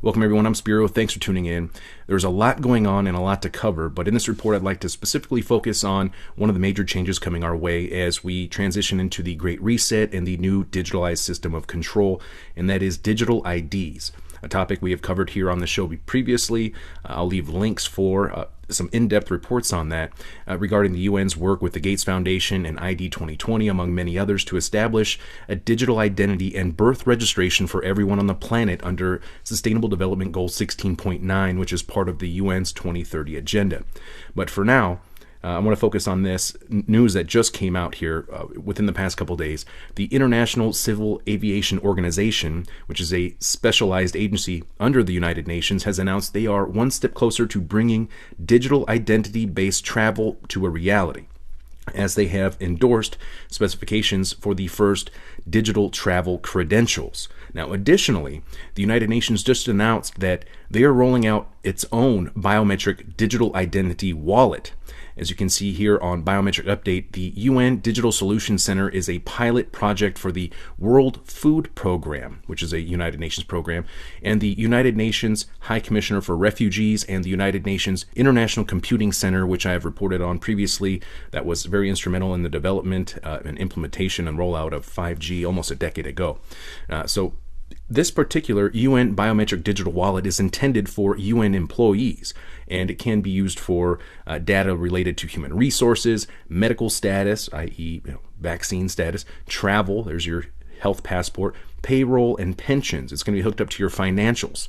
Welcome everyone, I'm Spiro. Thanks for tuning in. There's a lot going on and a lot to cover, but in this report I'd like to specifically focus on one of the major changes coming our way as we transition into the Great Reset and the new digitalized system of control, and that is digital IDs. A topic we have covered here on the show previously. I'll leave links for some in-depth reports on that regarding the UN's work with the Gates Foundation and ID 2020, among many others, to establish a digital identity and birth registration for everyone on the planet under Sustainable Development Goal 16.9, which is part of the UN's 2030 agenda. But for now, I want to focus on this news that just came out here within the past couple days. The International Civil Aviation Organization, which is a specialized agency under the United Nations, has announced they are one step closer to bringing digital identity-based travel to a reality, as they have endorsed specifications for the first digital travel credentials. Now, additionally, the United Nations just announced that they are rolling out its own biometric digital identity wallet. As you can see here on Biometric Update, the UN Digital Solutions Center is a pilot project for the World Food Program, which is a United Nations program, and the United Nations High Commissioner for Refugees and the United Nations International Computing Center, which I have reported on previously, that was very instrumental in the development and implementation and rollout of 5G almost a decade ago. So this particular UN biometric digital wallet is intended for UN employees, and it can be used for data related to human resources, medical status, i.e., vaccine status, travel, there's your health passport, payroll, and pensions. It's going to be hooked up to your financials.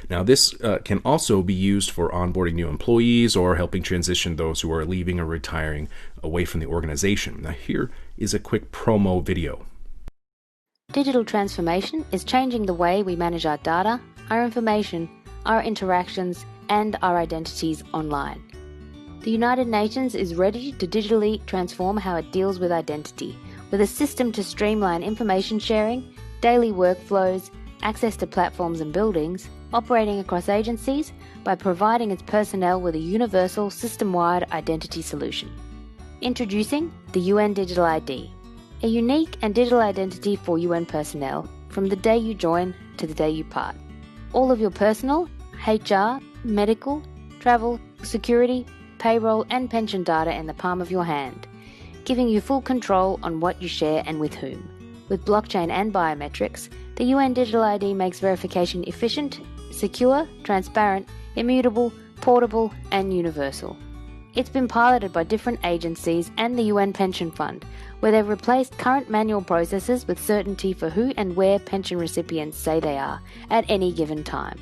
Now, this can also be used for onboarding new employees or helping transition those who are leaving or retiring away from the organization. Now, here is a quick promo video. Digital transformation is changing the way we manage our data, our information, our interactions, and our identities online. The United Nations is ready to digitally transform how it deals with identity, with a system to streamline information sharing, daily workflows, access to platforms and buildings, operating across agencies, by providing its personnel with a universal, system-wide identity solution. Introducing the UN Digital ID, a unique and digital identity for UN personnel from the day you join to the day you part. All of your personal, HR, medical, travel, security, payroll, and pension data in the palm of your hand, giving you full control on what you share and with whom. With blockchain and biometrics, the UN Digital ID makes verification efficient, secure, transparent, immutable, portable, and universal. It's been piloted by different agencies and the UN Pension Fund, where they've replaced current manual processes with certainty for who and where pension recipients say they are at any given time.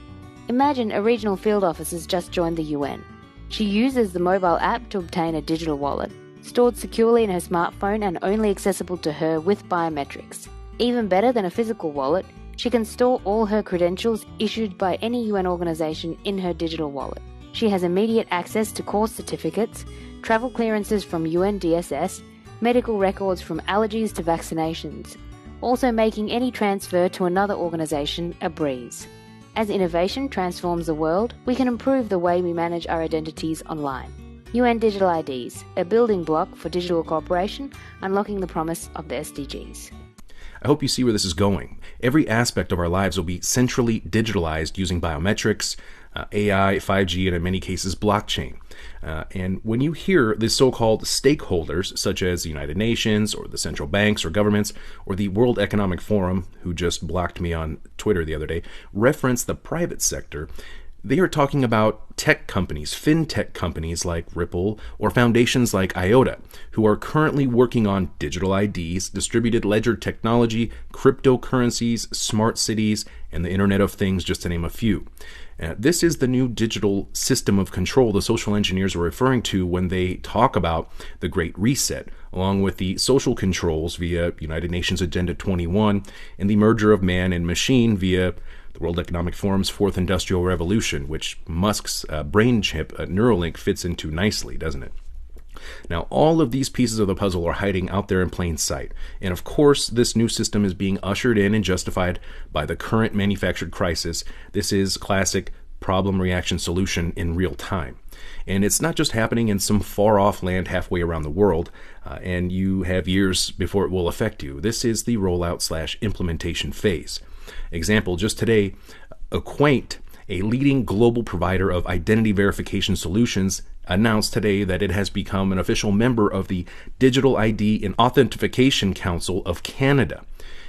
Imagine a regional field officer has just joined the UN. She uses the mobile app to obtain a digital wallet, stored securely in her smartphone and only accessible to her with biometrics. Even better than a physical wallet, she can store all her credentials issued by any UN organization in her digital wallet. She has immediate access to course certificates, travel clearances from UNDSS, medical records from allergies to vaccinations, also making any transfer to another organization a breeze. As innovation transforms the world, we can improve the way we manage our identities online. UN Digital IDs, a building block for digital cooperation, unlocking the promise of the SDGs. I hope you see where this is going. Every aspect of our lives will be centrally digitalized using biometrics, AI, 5G, and in many cases blockchain. And when you hear the so-called stakeholders, such as the United Nations or the central banks or governments or the World Economic Forum, who just blocked me on Twitter the other day, reference the private sector, they are talking about tech companies, fintech companies like Ripple, or foundations like IOTA, who are currently working on digital IDs, distributed ledger technology, cryptocurrencies, smart cities, and the Internet of Things, just to name a few. This is the new digital system of control the social engineers are referring to when they talk about the Great Reset, along with the social controls via United Nations Agenda 21 and the merger of man and machine via the World Economic Forum's Fourth Industrial Revolution, which Musk's brain chip, Neuralink, fits into nicely, doesn't it? Now, all of these pieces of the puzzle are hiding out there in plain sight. And of course, this new system is being ushered in and justified by the current manufactured crisis. This is classic problem reaction solution in real time. And it's not just happening in some far-off land halfway around the world, and you have years before it will affect you. This is the rollout/implementation phase. Example, just today, Acquaint, a leading global provider of identity verification solutions, announced today that it has become an official member of the Digital ID and Authentication Council of Canada.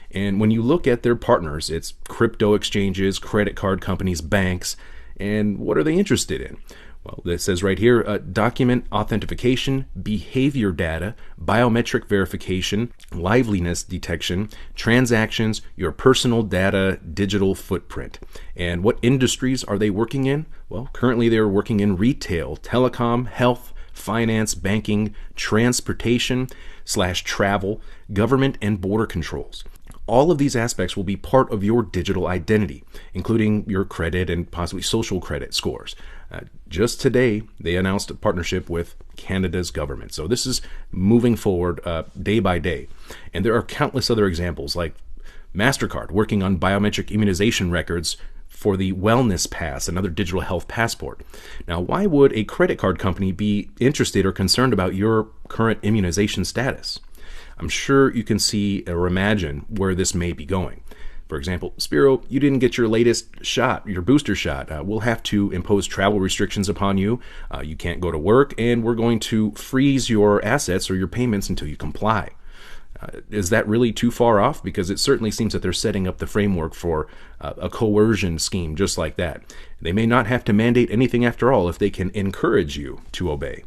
And when you look at their partners, it's crypto exchanges, credit card companies, banks, and what are they interested in? Well, it says right here, document authentication, behavior data, biometric verification, liveliness detection, transactions, your personal data, digital footprint. And what industries are they working in? Well, currently they're working in retail, telecom, health, finance, banking, transportation / travel, government, and border controls. All of these aspects will be part of your digital identity, including your credit and possibly social credit scores. Just today, they announced a partnership with Canada's government. So this is moving forward day by day. And there are countless other examples, like MasterCard working on biometric immunization records for the Wellness Pass, another digital health passport. Now, why would a credit card company be interested or concerned about your current immunization status? I'm sure you can see or imagine where this may be going. For example, Spiro, you didn't get your latest shot, your booster shot. We'll have to impose travel restrictions upon you. You can't go to work, and we're going to freeze your assets or your payments until you comply. Is that really too far off? Because it certainly seems that they're setting up the framework for a coercion scheme just like that. They may not have to mandate anything after all if they can encourage you to obey.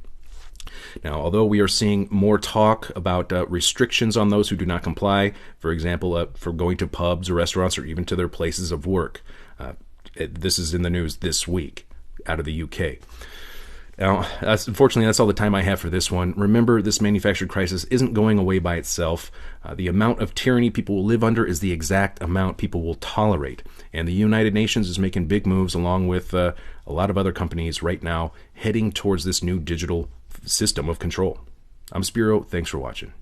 Now, although we are seeing more talk about restrictions on those who do not comply, for example, for going to pubs or restaurants or even to their places of work, this is in the news this week out of the UK. Now, unfortunately, that's all the time I have for this one. Remember, this manufactured crisis isn't going away by itself. The amount of tyranny people will live under is the exact amount people will tolerate. And the United Nations is making big moves along with a lot of other companies right now heading towards this new digital system of control. I'm Spiro. Thanks for watching.